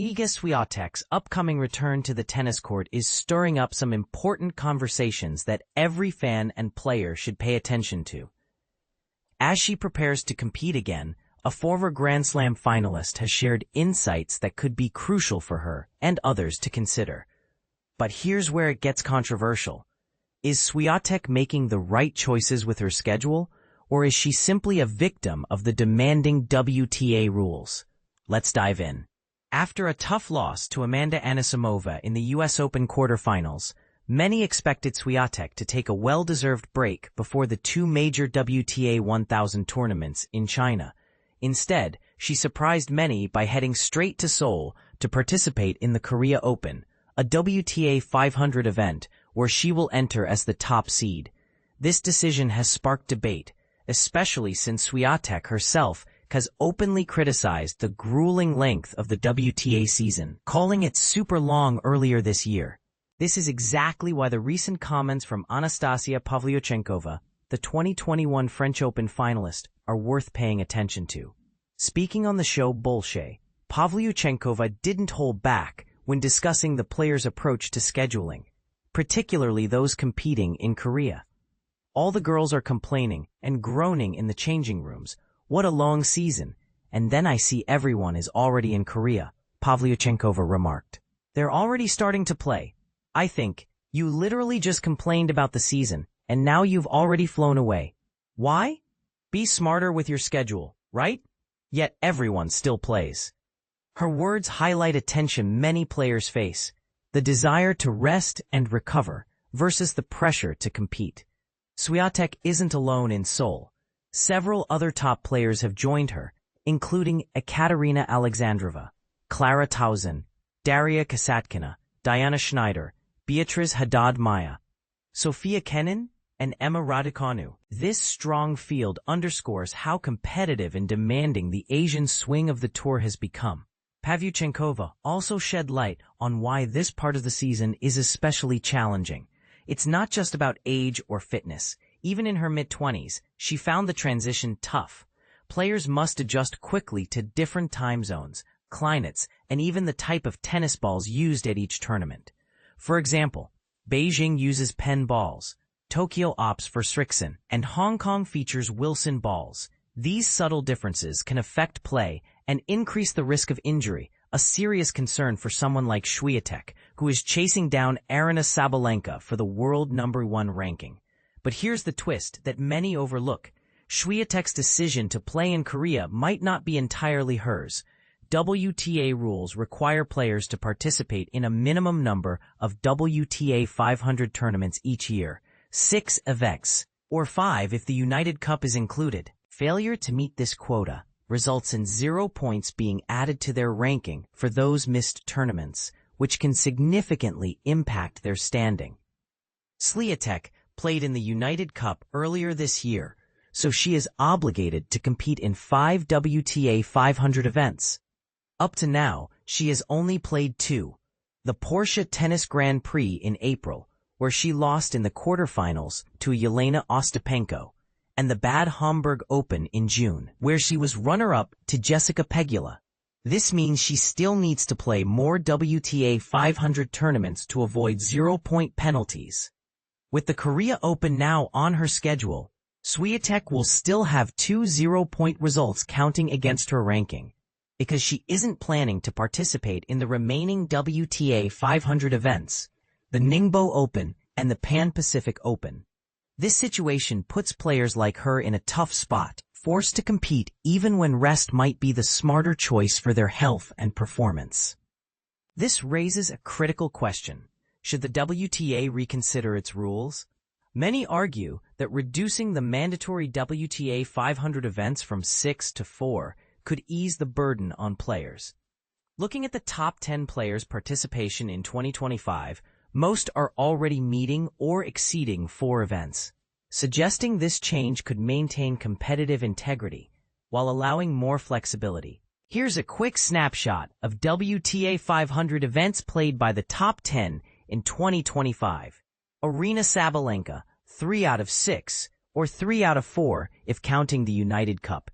Iga Swiatek's upcoming return to the tennis court is stirring up some important conversations that every fan and player should pay attention to. As she prepares to compete again, a former Grand Slam finalist has shared insights that could be crucial for her and others to consider. But here's where it gets controversial. Is Swiatek making the right choices with her schedule, or is she simply a victim of the demanding WTA rules? Let's dive in. After a tough loss to Amanda Anisimova in the US Open quarterfinals, many expected Swiatek to take a well-deserved break before the two major WTA 1000 tournaments in China. Instead, she surprised many by heading straight to Seoul to participate in the Korea Open, a WTA 500 event where she will enter as the top seed. This decision has sparked debate, especially since Swiatek herself has openly criticized the grueling length of the WTA season, calling it super long earlier this year. This is exactly why the recent comments from Anastasia Pavlyuchenkova, the 2021 French Open finalist, are worth paying attention to. Speaking on the show Bolshoi, Pavlyuchenkova didn't hold back when discussing the players' approach to scheduling, particularly those competing in Korea. All the girls are complaining and groaning in the changing rooms. What a long season, and then I see everyone is already in Korea, Pavlyuchenkova remarked. They're already starting to play. I think, you literally just complained about the season, and now you've already flown away. Why? Be smarter with your schedule, right? Yet everyone still plays. Her words highlight a tension many players face, the desire to rest and recover versus the pressure to compete. Swiatek isn't alone in Seoul. Several other top players have joined her, including Ekaterina Alexandrova, Clara Tauson, Daria Kasatkina, Diana Schneider, Beatriz Haddad-Maia, Sofia Kenin, and Emma Raducanu. This strong field underscores how competitive and demanding the Asian swing of the tour has become. Pavlyuchenkova also shed light on why this part of the season is especially challenging. It's not just about age or fitness. Even in her mid-20s, she found the transition tough. Players must adjust quickly to different time zones, climates, and even the type of tennis balls used at each tournament. For example, Beijing uses Penn balls, Tokyo opts for Srixon, and Hong Kong features Wilson balls. These subtle differences can affect play and increase the risk of injury, a serious concern for someone like Swiatek, who is chasing down Aryna Sabalenka for the world #1 ranking. But here's the twist that many overlook. Swiatek's decision to play in Korea might not be entirely hers. WTA rules require players to participate in a minimum number of WTA 500 tournaments each year, 6 events, or 5 if the United Cup is included. Failure to meet this quota results in 0 points being added to their ranking for those missed tournaments, which can significantly impact their standing. Swiatek played in the United Cup earlier this year, so she is obligated to compete in 5 WTA 500 events. Up to now, she has only played 2. The Porsche Tennis Grand Prix in April, where she lost in the quarterfinals to Yelena Ostapenko, and the Bad Homburg Open in June, where she was runner-up to Jessica Pegula. This means she still needs to play more WTA 500 tournaments to avoid 0-point penalties. With the Korea Open now on her schedule, Swiatek will still have 2 0-point results counting against her ranking, because she isn't planning to participate in the remaining WTA 500 events, the Ningbo Open and the Pan-Pacific Open. This situation puts players like her in a tough spot, forced to compete even when rest might be the smarter choice for their health and performance. This raises a critical question. Should the WTA reconsider its rules? Many argue that reducing the mandatory WTA 500 events from 6 to 4 could ease the burden on players. Looking at the top 10 players' participation in 2025, most are already meeting or exceeding 4 events, suggesting this change could maintain competitive integrity while allowing more flexibility. Here's a quick snapshot of WTA 500 events played by the top 10 in 2025. Aryna Sabalenka, 3 out of 6, or 3 out of 4 if counting the United Cup.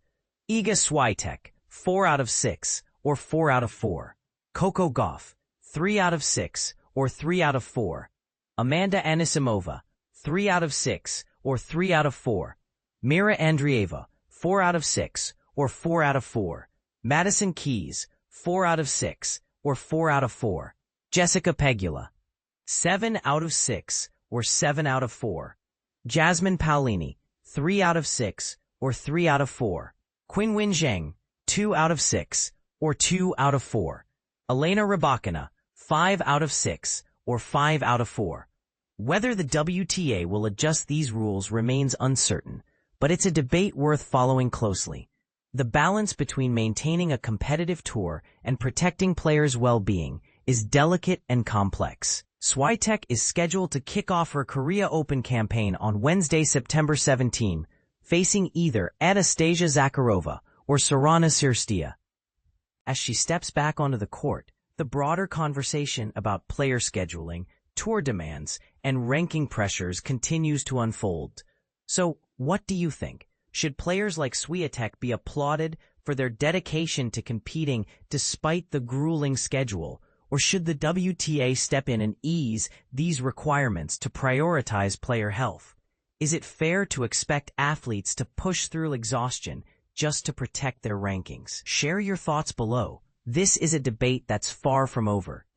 Iga Swiatek, 4 out of 6, or 4 out of 4. Coco Gauff, 3 out of 6, or 3 out of 4. Amanda Anisimova, 3 out of 6, or 3 out of 4. Mira Andreeva, 4 out of 6, or 4 out of 4. Madison Keys, 4 out of 6, or 4 out of 4. Jessica Pegula, 7 out of 6, or 7 out of 4. Jasmine Paolini, 3 out of 6, or 3 out of 4. Qinwen Zheng, 2 out of 6, or 2 out of 4. Elena Rybakina, 5 out of 6, or 5 out of 4. Whether the WTA will adjust these rules remains uncertain, but it's a debate worth following closely. The balance between maintaining a competitive tour and protecting players' well-being is delicate and complex. Swiatek is scheduled to kick off her Korea Open campaign on Wednesday, September 17, facing either Anastasia Zakharova or Sorana Cirstea. As she steps back onto the court, the broader conversation about player scheduling, tour demands, and ranking pressures continues to unfold. So, what do you think? Should players like Swiatek be applauded for their dedication to competing despite the grueling schedule, or should the WTA step in and ease these requirements to prioritize player health? Is it fair to expect athletes to push through exhaustion just to protect their rankings? Share your thoughts below. This is a debate that's far from over.